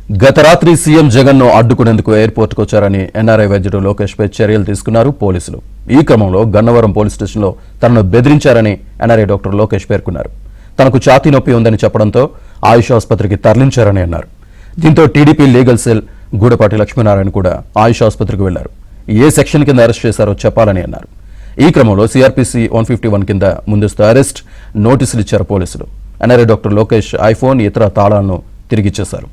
గత రాత్రి సీఎం జగన్ను అడ్డుకునేందుకు ఎయిర్పోర్ట్కు వచ్చారని ఎన్ఆర్ఐ వైద్యుడు లోకేష్పై చర్యలు తీసుకున్నారు పోలీసులు. ఈ క్రమంలో గన్నవరం పోలీస్ స్టేషన్లో తనను బెదిరించారని ఎన్ఆర్ఐ డాక్టర్ లోకేష్ పేర్కొన్నారు. తనకు ఛాతీ నొప్పి ఉందని చెప్పడంతో ఆయుష్ ఆసుపత్రికి తరలించారని అన్నారు. దీంతో TDP legal cell Gudapati Lakshminarayana కూడా ఆయుష్ ఆసుపత్రికి వెళ్లారు. ఏ సెక్షన్ కింద అరెస్ట్ చేశారో చెప్పాలని అన్నారు. ఈ క్రమంలో సిఆర్పిసి 151 కింద ముందస్తు అరెస్ట్ నోటీసులు ఇచ్చారు పోలీసులు. ఎన్ఆర్ఐ డాక్టర్ లోకేష్ ఐఫోన్ ఇతర తాళాలను తిరిగిచ్చేశారు.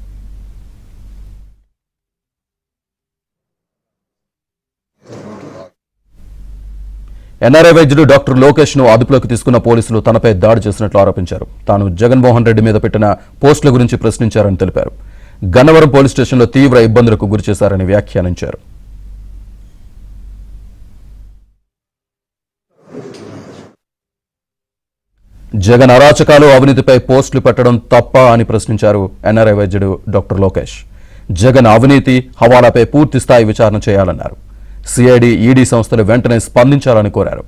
ఎన్ఆర్ఐ వైద్యుడు డాక్టర్ లోకేష్ ను అదుపులోకి తీసుకున్న పోలీసులు తనపై దాడి చేసినట్లు ఆరోపించారు. తాను జగన్మోహన్ రెడ్డి మీద పెట్టిన పోస్టుల గురించి ప్రశ్నించారని తెలిపారు. గన్నవరం పోలీస్ స్టేషన్లో తీవ్ర ఇబ్బందులకు గురిచేశారని వ్యాఖ్యానించారు. జగన్ అరాచకాలు అవినీతిపై పోస్టులు పెట్టడం తప్ప అని ప్రశ్నించారు ఎన్ఆర్ఐ వైద్యుడు డాక్టర్ లోకేష్. జగన్ అవినీతి హవాలాపై పూర్తి స్థాయి విచారణ చేయాలన్నారు. సిఐడి ఈడీ సంస్థలు వెంటనే స్పందించాలని కోరారు.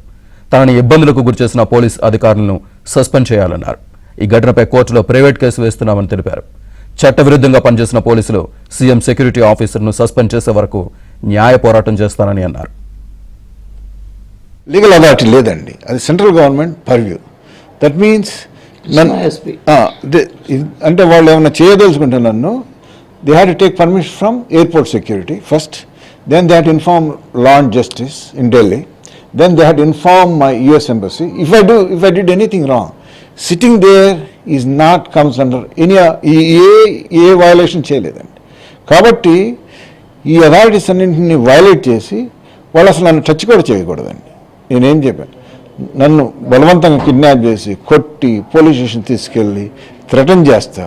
తనని ఇబ్బందులకు గురిచేసిన పోలీస్ అధికారులను సస్పెండ్ చేయాలన్నారు. ఈ ఘటనపై కోర్టులో ప్రైవేట్ కేసు వేస్తున్నామని తెలిపారు. చట్టవిరుద్ధంగా పనిచేసిన పోలీసులు సీఎం సెక్యూరిటీ ఆఫీసర్ను సస్పెండ్ చేసే వరకు న్యాయ పోరాటం చేస్తానని అన్నారు. లీగల్ అథారిటీ లేదండి, అది central government purview. That means అంటే వాళ్ళు ఏమైనా చేయదలుచుకుంటే నన్ను they had to take permission from airport security first. Then they had to inform Law and Justice in Delhi. Then they had to inform my US Embassy. If I did anything wrong, sitting there is not comes under any violation చేయలేదండి. కాబట్టి ఈ authorities అన్నింటినీ violate చేసి వాళ్ళు అసలు నన్ను touch కూడా చేయకూడదండి. నేనేం చెప్పాను, నన్ను బలవంతంగా కిడ్నాప్ చేసి కొట్టి పోలీస్ స్టేషన్ తీసుకెళ్ళి థ్రెటన్ చేస్తా,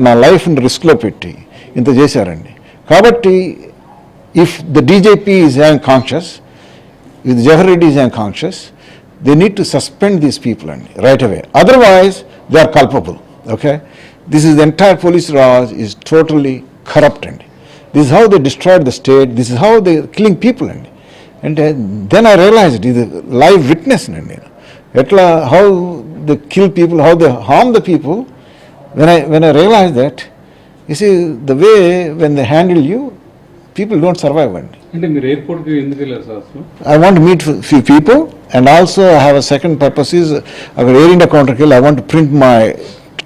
నా లైఫ్ని రిస్క్లో పెట్టి ఇంత చేశారండి. కాబట్టి if the DJP is unconscious, if the Jawahar Reddy is unconscious, they need to suspend these people right away. Otherwise, they are culpable. Okay, this is the entire police raj is totally corrupt. This is how they destroyed the state. This is how they are killing people. And then I realized it is a live witness. How they kill people, how they harm the people. When I realized that, you see, the way when they handle you, people don't survive. I want to meet few people, and also I have a second purpose is Air India counter kill. I want to print my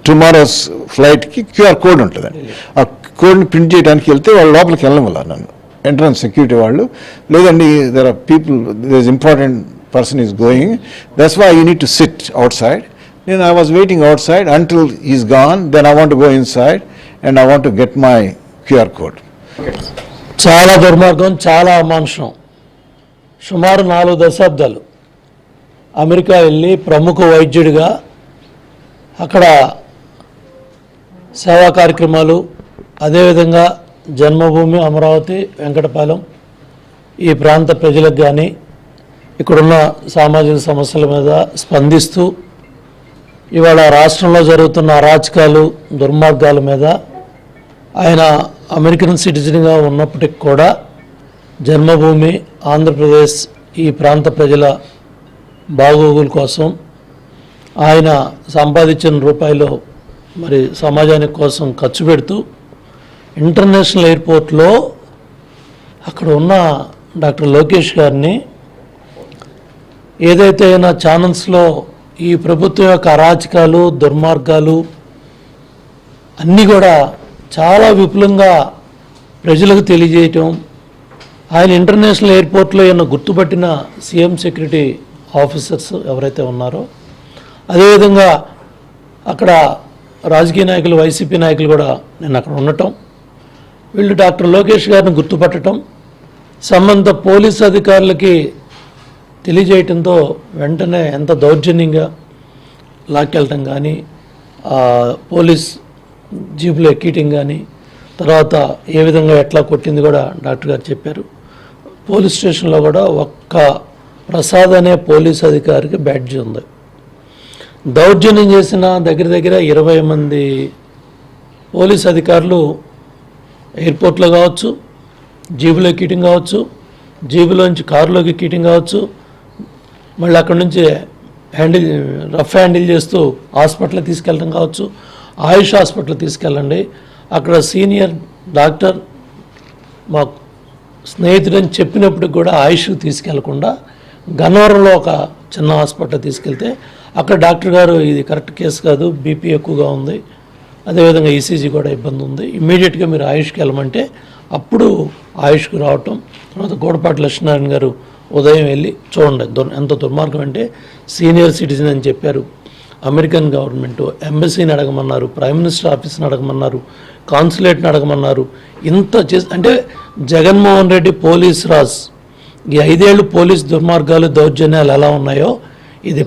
tomorrow's flight QR code untadandi. Aa code ni print cheyadaniki velte vallu lokaliki vellavalla nannu entrance security vallu ledandi, there are people, there is important person is going, that's why you need to sit outside. Then I was waiting outside until he's gone, then I want to go inside and I want to get my QR code. చాలా దుర్మార్గం, చాలా అమానుషం. సుమారు 4 దశాబ్దాలు America వెళ్ళి ప్రముఖ వైద్యుడిగా అక్కడ సేవా కార్యక్రమాలు, అదేవిధంగా జన్మభూమి అమరావతి వెంకటపాలెం ఈ ప్రాంత ప్రజలకు కానీ ఇక్కడున్న సామాజిక సమస్యల మీద స్పందిస్తూ ఇవాళ రాష్ట్రంలో జరుగుతున్న అరాచకాలు దుర్మార్గాల మీద ఆయన అమెరికన్ సిటిజన్గా ఉన్నప్పటికి కూడా జన్మభూమి ఆంధ్రప్రదేశ్ ఈ ప్రాంత ప్రజల బాగోగుల కోసం ఆయన సంపాదించిన రూపాయలు మరి సమాజానికి కోసం ఖర్చు పెడుతూ ఇంటర్నేషనల్ ఎయిర్పోర్ట్లో అక్కడ ఉన్న డాక్టర్ లోకేష్ గారిని ఏదైతే నా ఛానల్స్లో ఈ ప్రభుత్వం యొక్క అరాచకాలు దుర్మార్గాలు అన్నీ కూడా చాలా విపులంగా ప్రజలకు తెలియజేయటం, ఆయన ఇంటర్నేషనల్ ఎయిర్పోర్ట్లో ఏమైనా గుర్తుపట్టిన సీఎం సెక్యూరిటీ ఆఫీసర్స్ ఎవరైతే ఉన్నారో, అదేవిధంగా అక్కడ రాజకీయ నాయకులు వైసీపీ నాయకులు కూడా నేను అక్కడ ఉండటం, వీళ్ళు డాక్టర్ లోకేష్ గారిని గుర్తుపట్టడం, సంబంధిత పోలీసు అధికారులకి తెలియజేయటంతో వెంటనే ఎంత దౌర్జన్యంగా లాక్కెళ్ళటం కానీ, పోలీస్ జీపులో ఎక్కీయటం కానీ, తర్వాత ఏ విధంగా ఎట్లా కొట్టింది కూడా డాక్టర్ గారు చెప్పారు. పోలీస్ స్టేషన్లో కూడా ఒక్క ప్రసాద్ అనే పోలీస్ అధికారికి బ్యాడ్జ్ ఉంది. దౌర్జన్యం చేసిన దగ్గర 20 మంది పోలీస్ అధికారులు ఎయిర్పోర్ట్లో కావచ్చు, జీబులో ఎక్కీయటం కావచ్చు, జీబులోంచి కారులోకి ఎక్కీయటం కావచ్చు, మళ్ళీ అక్కడి నుంచి రఫ్ హ్యాండిల్ చేస్తూ హాస్పిటల్ తీసుకెళ్ళడం కావచ్చు, ఆయుష్ హాస్పిటల్ తీసుకెళ్ళండి, అక్కడ సీనియర్ డాక్టర్ మా స్నేహితుడని చెప్పినప్పుడు కూడా ఆయుష్ తీసుకెళ్లకుండా గన్నవరంలో ఒక చిన్న హాస్పిటల్ తీసుకెళ్తే అక్కడ డాక్టర్ గారు ఇది కరెక్ట్ కేసు కాదు, బీపీ ఎక్కువగా ఉంది, అదేవిధంగా ఈసీజీ కూడా ఇబ్బంది ఉంది, ఇమ్మీడియట్గా మీరు ఆయుష్కి వెళ్ళమంటే అప్పుడు ఆయుష్కి రావటం. తర్వాత గోడపాటి లక్ష్మీనారాయణ గారు ఉదయం వెళ్ళి చూడండి ఎంత దుర్మార్గం అంటే సీనియర్ సిటిజన్ అని చెప్పారు. అమెరికన్ గవర్నమెంట్ ఎంబసీని అడగమన్నారు, ప్రైమ్ మినిస్టర్ ఆఫీస్ని అడగమన్నారు, కాన్సులేట్ని అడగమన్నారు. ఇంత చేసి అంటే జగన్మోహన్ రెడ్డి పోలీస్ రాజ్ ఈ 5 ఏళ్ళు పోలీస్ దుర్మార్గాలు దౌర్జన్యాలు ఎలా ఉన్నాయో ఇది